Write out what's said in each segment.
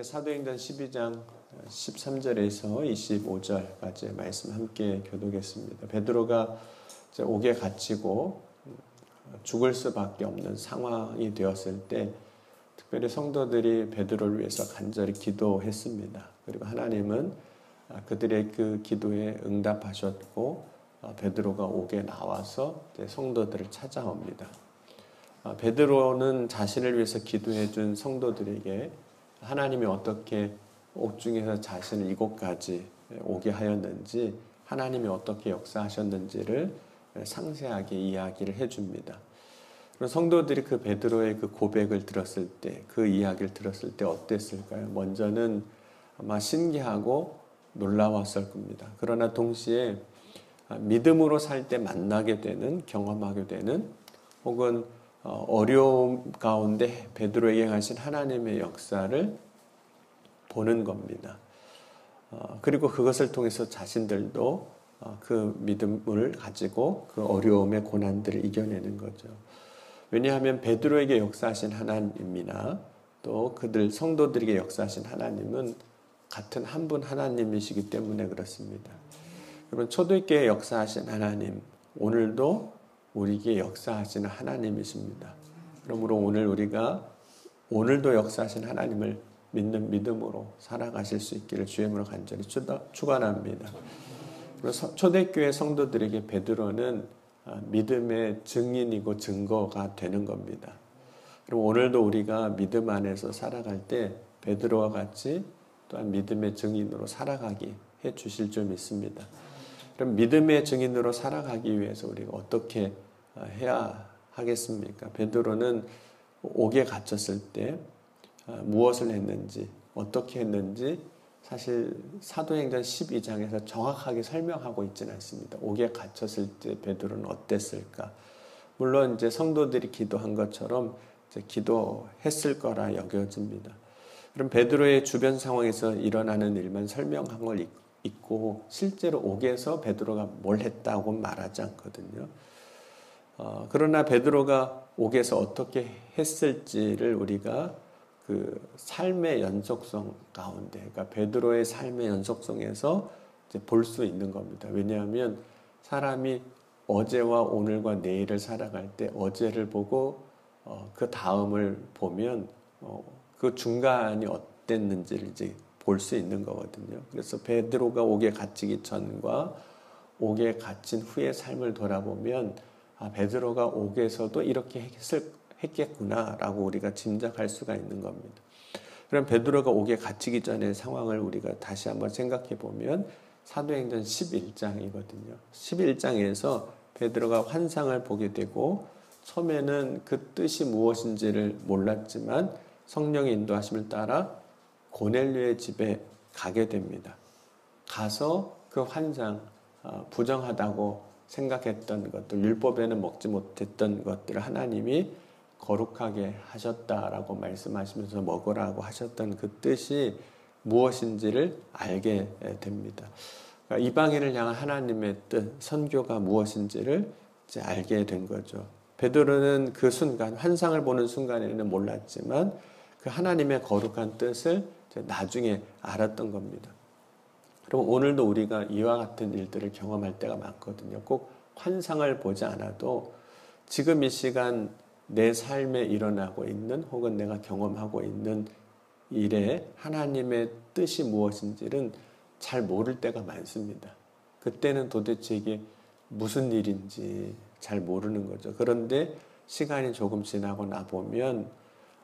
사도행전 12장 13절에서 25절까지의 말씀 함께 교독했습니다. 베드로가 이제 옥에 갇히고 죽을 수밖에 없는 상황이 되었을 때 특별히 성도들이 베드로를 위해서 간절히 기도했습니다. 그리고 하나님은 그들의 그 기도에 응답하셨고 베드로가 옥에 나와서 성도들을 찾아옵니다. 베드로는 자신을 위해서 기도해 준 성도들에게 하나님이 어떻게 옥중에서 자신을 이곳까지 오게 하였는지, 하나님이 어떻게 역사하셨는지를 상세하게 이야기를 해줍니다. 그럼 성도들이 그 베드로의 그 고백을 들었을 때, 그 이야기를 들었을 때 어땠을까요? 먼저는 아마 신기하고 놀라웠을 겁니다. 그러나 동시에 믿음으로 살 때 만나게 되는, 경험하게 되는, 혹은 어려움 가운데 베드로에게 하신 하나님의 역사를 보는 겁니다. 그리고 그것을 통해서 자신들도 그 믿음을 가지고 그 어려움의 고난들을 이겨내는 거죠. 왜냐하면 베드로에게 역사하신 하나님이나 또 그들 성도들에게 역사하신 하나님은 같은 한 분 하나님이시기 때문에 그렇습니다. 여러분, 초대교회에 역사하신 하나님, 오늘도 우리에게 역사하시는 하나님이십니다. 그러므로 오늘 우리가 오늘도 역사하신 하나님을 믿는 믿음으로 살아가실 수 있기를 주의 이름으로 간절히 축원합니다. 초대교회 성도들에게 베드로는 믿음의 증인이고 증거가 되는 겁니다. 그럼 오늘도 우리가 믿음 안에서 살아갈 때 베드로와 같이 또한 믿음의 증인으로 살아가게 해 주실 줄 믿습니다. 그럼 믿음의 증인으로 살아가기 위해서 우리가 어떻게 해야 하겠습니까? 베드로는 옥에 갇혔을 때 무엇을 했는지, 어떻게 했는지 사실 사도행전 12장에서 정확하게 설명하고 있지는 않습니다. 옥에 갇혔을 때 베드로는 어땠을까? 물론 이제 성도들이 기도한 것처럼 이제 기도했을 거라 여겨집니다. 그럼 베드로의 주변 상황에서 일어나는 일만 설명한 걸 있고 실제로 옥에서 베드로가 뭘 했다고 말하지 않거든요. 그러나 베드로가 옥에서 어떻게 했을지를 우리가 그 삶의 연속성 가운데, 그러니까 베드로의 삶의 연속성에서 볼 수 있는 겁니다. 왜냐하면 사람이 어제와 오늘과 내일을 살아갈 때 어제를 보고 그 다음을 보면 그 중간이 어땠는지를 이제 볼 수 있는 거거든요. 그래서 베드로가 옥에 갇히기 전과 옥에 갇힌 후의 삶을 돌아보면 베드로가 옥에서도 이렇게 했겠구나라고 우리가 짐작할 수가 있는 겁니다. 그럼 베드로가 옥에 갇히기 전의 상황을 우리가 다시 한번 생각해 보면 사도행전 11장이거든요. 11장에서 베드로가 환상을 보게 되고 처음에는 그 뜻이 무엇인지를 몰랐지만 성령의 인도하심을 따라 고넬료의 집에 가게 됩니다. 가서 그 환상, 부정하다고 생각했던 것들, 율법에는 먹지 못했던 것들을 하나님이 거룩하게 하셨다라고 말씀하시면서 먹으라고 하셨던 그 뜻이 무엇인지를 알게 됩니다. 그러니까 이방인을 향한 하나님의 뜻, 선교가 무엇인지를 이제 알게 된 거죠. 베드로는 그 순간, 환상을 보는 순간에는 몰랐지만 그 하나님의 거룩한 뜻을 나중에 알았던 겁니다. 그럼 오늘도 우리가 이와 같은 일들을 경험할 때가 많거든요. 꼭 환상을 보지 않아도 지금 이 시간 내 삶에 일어나고 있는 혹은 내가 경험하고 있는 일에 하나님의 뜻이 무엇인지는 잘 모를 때가 많습니다. 그때는 도대체 이게 무슨 일인지 잘 모르는 거죠. 그런데 시간이 조금 지나고 나보면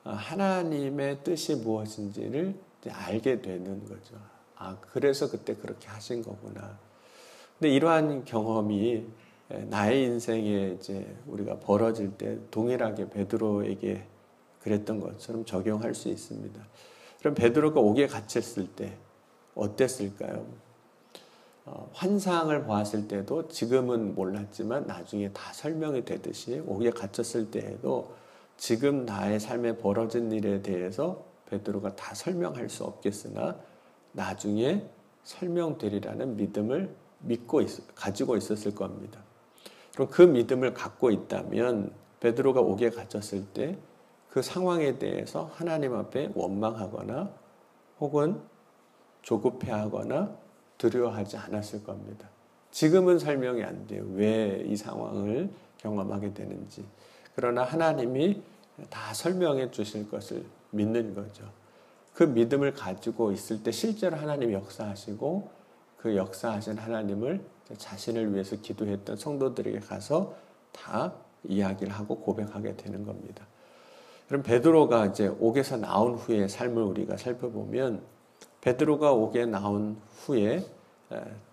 하나님의 뜻이 무엇인지를 이제 알게 되는 거죠. 그래서 그때 그렇게 하신 거구나. 근데 이러한 경험이 나의 인생에 이제 우리가 벌어질 때 동일하게 베드로에게 그랬던 것처럼 적용할 수 있습니다. 그럼 베드로가 옥에 갇혔을 때 어땠을까요? 환상을 보았을 때도 지금은 몰랐지만 나중에 다 설명이 되듯이 옥에 갇혔을 때에도 지금 나의 삶에 벌어진 일에 대해서 베드로가 다 설명할 수 없겠으나 나중에 설명되리라는 믿음을 가지고 있었을 겁니다. 그럼 그 믿음을 갖고 있다면 베드로가 옥에 갇혔을 때 그 상황에 대해서 하나님 앞에 원망하거나 혹은 조급해하거나 두려워하지 않았을 겁니다. 지금은 설명이 안 돼요. 왜 이 상황을 경험하게 되는지. 그러나 하나님이 다 설명해 주실 것을 믿는 거죠. 그 믿음을 가지고 있을 때 실제로 하나님이 역사하시고 그 역사하신 하나님을 자신을 위해서 기도했던 성도들에게 가서 다 이야기를 하고 고백하게 되는 겁니다. 그럼 베드로가 이제 옥에서 나온 후의 삶을 우리가 살펴보면 베드로가 옥에 나온 후에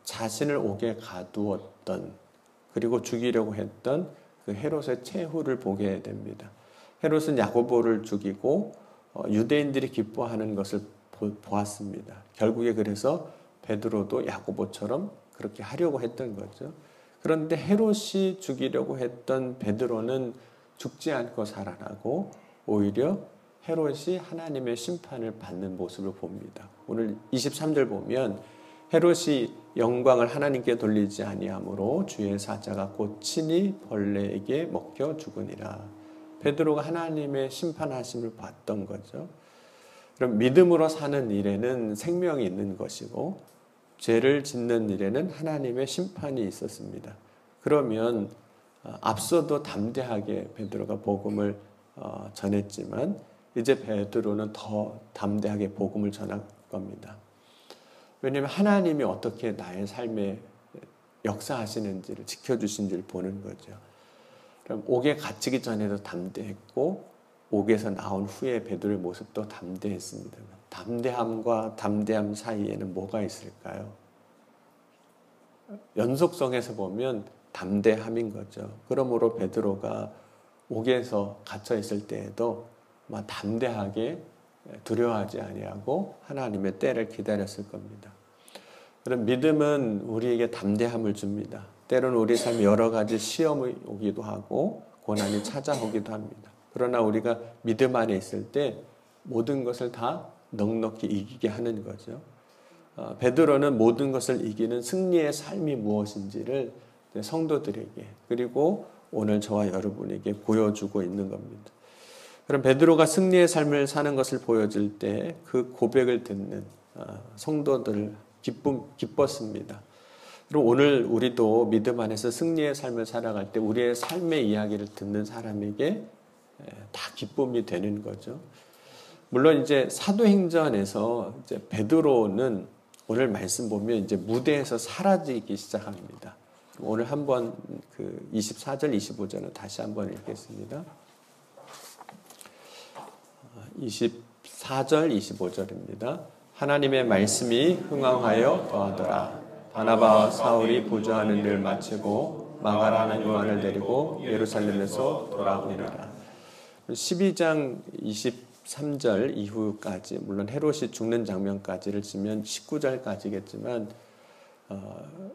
자신을 옥에 가두었던 그리고 죽이려고 했던 그 헤롯의 최후를 보게 됩니다. 헤롯은 야고보를 죽이고 유대인들이 기뻐하는 것을 보았습니다. 결국에 그래서 베드로도 야고보처럼 그렇게 하려고 했던 거죠. 그런데 헤롯이 죽이려고 했던 베드로는 죽지 않고 살아나고 오히려 헤롯이 하나님의 심판을 받는 모습을 봅니다. 오늘 23절 보면 헤롯이 영광을 하나님께 돌리지 아니하므로 주의 사자가 곧 친히 벌레에게 먹혀 죽으니라. 베드로가 하나님의 심판하심을 봤던 거죠. 그럼 믿음으로 사는 일에는 생명이 있는 것이고 죄를 짓는 일에는 하나님의 심판이 있었습니다. 그러면 앞서도 담대하게 베드로가 복음을 전했지만 이제 베드로는 더 담대하게 복음을 전할 겁니다. 왜냐하면 하나님이 어떻게 나의 삶에 역사하시는지를 지켜주신지를 보는 거죠. 그럼 옥에 갇히기 전에도 담대했고 옥에서 나온 후에 베드로의 모습도 담대했습니다. 담대함과 담대함 사이에는 뭐가 있을까요? 연속성에서 보면 담대함인 거죠. 그러므로 베드로가 옥에서 갇혀 있을 때에도 담대하게 두려워하지 아니하고 하나님의 때를 기다렸을 겁니다. 그럼 믿음은 우리에게 담대함을 줍니다. 때로는 우리 삶에 여러 가지 시험이 오기도 하고 고난이 찾아오기도 합니다. 그러나 우리가 믿음 안에 있을 때 모든 것을 다 넉넉히 이기게 하는 거죠. 베드로는 모든 것을 이기는 승리의 삶이 무엇인지를 성도들에게 그리고 오늘 저와 여러분에게 보여주고 있는 겁니다. 그럼 베드로가 승리의 삶을 사는 것을 보여줄 때 그 고백을 듣는 성도들 기뻤습니다. 그리고 오늘 우리도 믿음 안에서 승리의 삶을 살아갈 때 우리의 삶의 이야기를 듣는 사람에게 다 기쁨이 되는 거죠. 물론 이제 사도행전에서 이제 베드로는 오늘 말씀 보면 이제 무대에서 사라지기 시작합니다. 오늘 한번 그 24절, 25절은 다시 한번 읽겠습니다. 24절, 25절입니다. 하나님의 말씀이 흥왕하여 더하더라. 바나바와 사울이 부조하는 일을 마치고 마가라는 요한을 데리고 예루살렘에서 돌아오니라. 12장 23절 이후까지 물론 헤롯이 죽는 장면까지를 치면 19절까지겠지만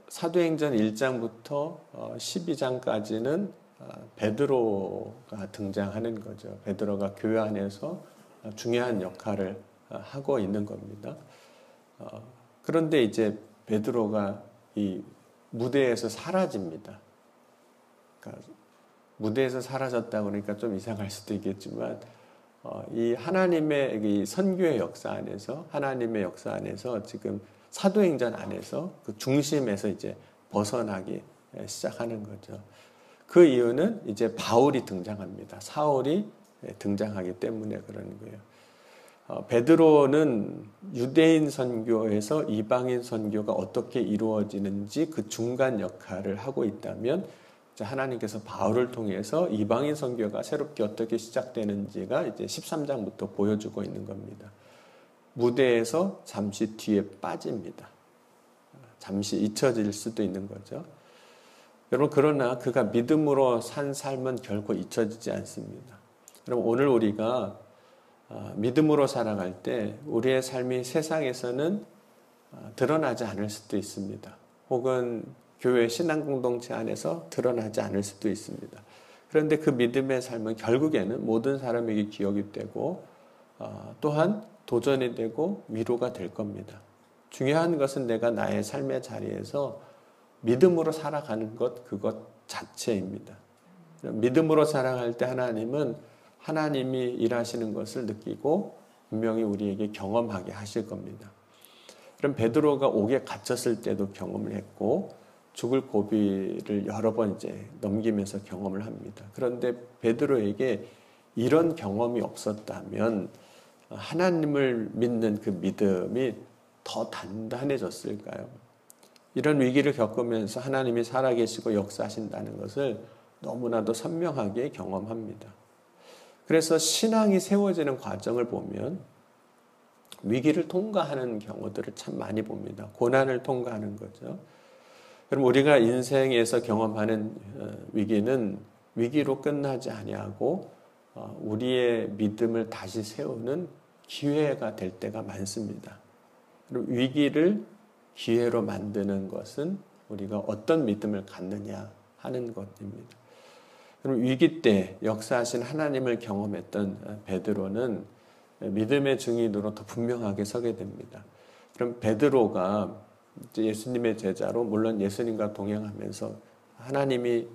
사도행전 1장부터 12장까지는 베드로가 등장하는 거죠. 베드로가 교회 안에서 중요한 역할을 하고 있는 겁니다. 그런데 이제 베드로가 이 무대에서 사라집니다. 그러니까 무대에서 사라졌다 그러니까 좀 이상할 수도 있겠지만 이 하나님의 이 선교의 역사 안에서 하나님의 역사 안에서 지금 사도행전 안에서 그 중심에서 이제 벗어나기 시작하는 거죠. 그 이유는 이제 바울이 등장합니다. 사울이 등장하기 때문에 그러는 거예요. 베드로는 유대인 선교에서 이방인 선교가 어떻게 이루어지는지 그 중간 역할을 하고 있다면 하나님께서 바울을 통해서 이방인 선교가 새롭게 어떻게 시작되는지가 이제 13장부터 보여주고 있는 겁니다. 무대에서 잠시 뒤에 빠집니다. 잠시 잊혀질 수도 있는 거죠. 여러분 그러나 그가 믿음으로 산 삶은 결코 잊혀지지 않습니다. 그럼 오늘 우리가 믿음으로 살아갈 때 우리의 삶이 세상에서는 드러나지 않을 수도 있습니다. 혹은 교회 신앙 공동체 안에서 드러나지 않을 수도 있습니다. 그런데 그 믿음의 삶은 결국에는 모든 사람에게 기억이 되고 또한 도전이 되고 위로가 될 겁니다. 중요한 것은 내가 나의 삶의 자리에서 믿음으로 살아가는 것 그것 자체입니다. 믿음으로 살아갈 때 하나님은 하나님이 일하시는 것을 느끼고 분명히 우리에게 경험하게 하실 겁니다. 그럼 베드로가 옥에 갇혔을 때도 경험을 했고 죽을 고비를 여러 번 이제 넘기면서 경험을 합니다. 그런데 베드로에게 이런 경험이 없었다면 하나님을 믿는 그 믿음이 더 단단해졌을까요? 이런 위기를 겪으면서 하나님이 살아계시고 역사하신다는 것을 너무나도 선명하게 경험합니다. 그래서 신앙이 세워지는 과정을 보면 위기를 통과하는 경우들을 참 많이 봅니다. 고난을 통과하는 거죠. 그럼 우리가 인생에서 경험하는 위기는 위기로 끝나지 아니하고 우리의 믿음을 다시 세우는 기회가 될 때가 많습니다. 그리고 위기를 기회로 만드는 것은 우리가 어떤 믿음을 갖느냐 하는 것입니다. 그럼 위기 때 역사하신 하나님을 경험했던 베드로는 믿음의 증인으로 더 분명하게 서게 됩니다. 그럼 베드로가 예수님의 제자로 물론 예수님과 동행하면서 하나님이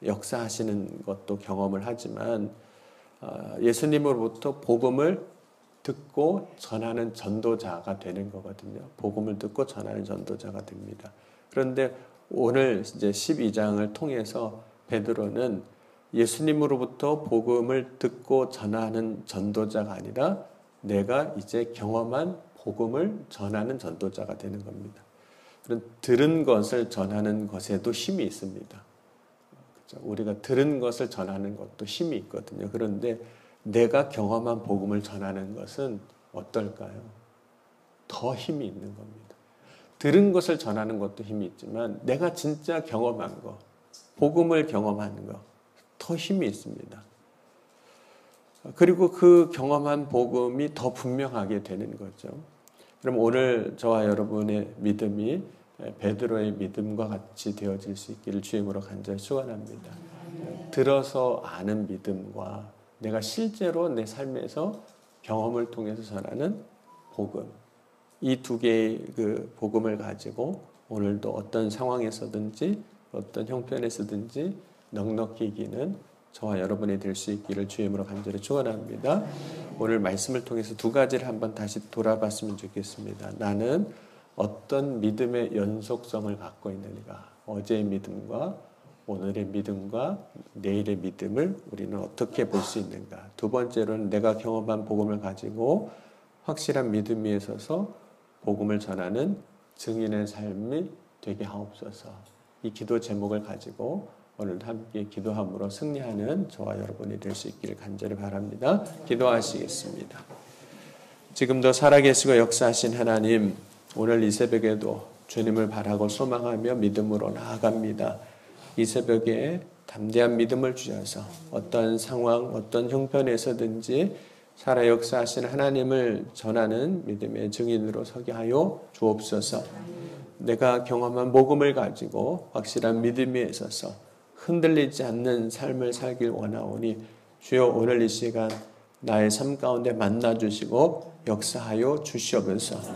역사하시는 것도 경험을 하지만 예수님으로부터 복음을 듣고 전하는 전도자가 되는 거거든요. 복음을 듣고 전하는 전도자가 됩니다. 그런데 오늘 이제 12장을 통해서 베드로는 예수님으로부터 복음을 듣고 전하는 전도자가 아니라 내가 이제 경험한 복음을 전하는 전도자가 되는 겁니다. 그런 들은 것을 전하는 것에도 힘이 있습니다. 그렇죠? 우리가 들은 것을 전하는 것도 힘이 있거든요. 그런데 내가 경험한 복음을 전하는 것은 어떨까요? 더 힘이 있는 겁니다. 들은 것을 전하는 것도 힘이 있지만 내가 진짜 경험한 것, 복음을 경험하는 것, 더 힘이 있습니다. 그리고 그 경험한 복음이 더 분명하게 되는 거죠. 그럼 오늘 저와 여러분의 믿음이 베드로의 믿음과 같이 되어질 수 있기를 주임으로 간절히 축원합니다. 들어서 아는 믿음과 내가 실제로 내 삶에서 경험을 통해서 전하는 복음, 이 두 개의 그 복음을 가지고 오늘도 어떤 상황에서든지 어떤 형편에서든지 넉넉히 이기는 저와 여러분이 될 수 있기를 주임으로 간절히 축원합니다. 오늘 말씀을 통해서 두 가지를 한번 다시 돌아봤으면 좋겠습니다. 나는 어떤 믿음의 연속성을 갖고 있는가? 어제의 믿음과 오늘의 믿음과 내일의 믿음을 우리는 어떻게 볼 수 있는가? 두 번째로는 내가 경험한 복음을 가지고 확실한 믿음 위에 서서 복음을 전하는 증인의 삶이 되게 하옵소서. 이 기도 제목을 가지고 오늘도 함께 기도함으로 승리하는 저와 여러분이 될 수 있기를 간절히 바랍니다. 기도하시겠습니다. 지금도 살아계시고 역사하신 하나님, 오늘 이 새벽에도 주님을 바라고 소망하며 믿음으로 나아갑니다. 이 새벽에 담대한 믿음을 주셔서 어떤 상황, 어떤 형편에서든지 살아 역사하신 하나님을 전하는 믿음의 증인으로 서게 하여 주옵소서. 내가 경험한 복음을 가지고 확실한 믿음에 있어서 흔들리지 않는 삶을 살길 원하오니 주여 오늘 이 시간 나의 삶 가운데 만나주시고 역사하여 주시옵소서.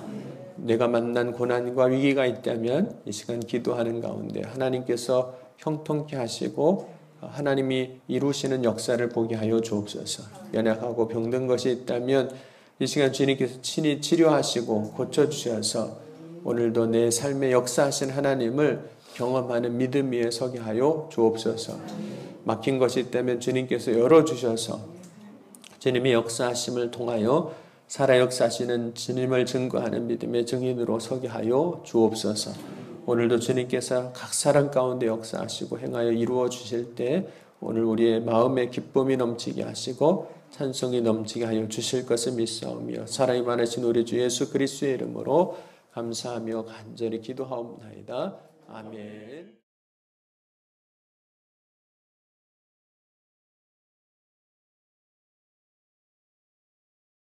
내가 만난 고난과 위기가 있다면 이 시간 기도하는 가운데 하나님께서 형통케 하시고 하나님이 이루시는 역사를 보게 하여 주옵소서. 연약하고 병든 것이 있다면 이 시간 주님께서 친히 치료하시고 고쳐주셔서 오늘도 내 삶에 역사하신 하나님을 경험하는 믿음 위에 서게 하여 주옵소서. 막힌 것이 있다면 주님께서 열어주셔서 주님의 역사하심을 통하여 살아 역사하시는 주님을 증거하는 믿음의 증인으로 서게 하여 주옵소서. 오늘도 주님께서 각 사람 가운데 역사하시고 행하여 이루어 주실 때 오늘 우리의 마음에 기쁨이 넘치게 하시고 찬송이 넘치게 하여 주실 것을 믿사오며 사랑이 많으신 우리 주 예수 그리스도의 이름으로 감사하며 간절히 기도하옵나이다. 아멘.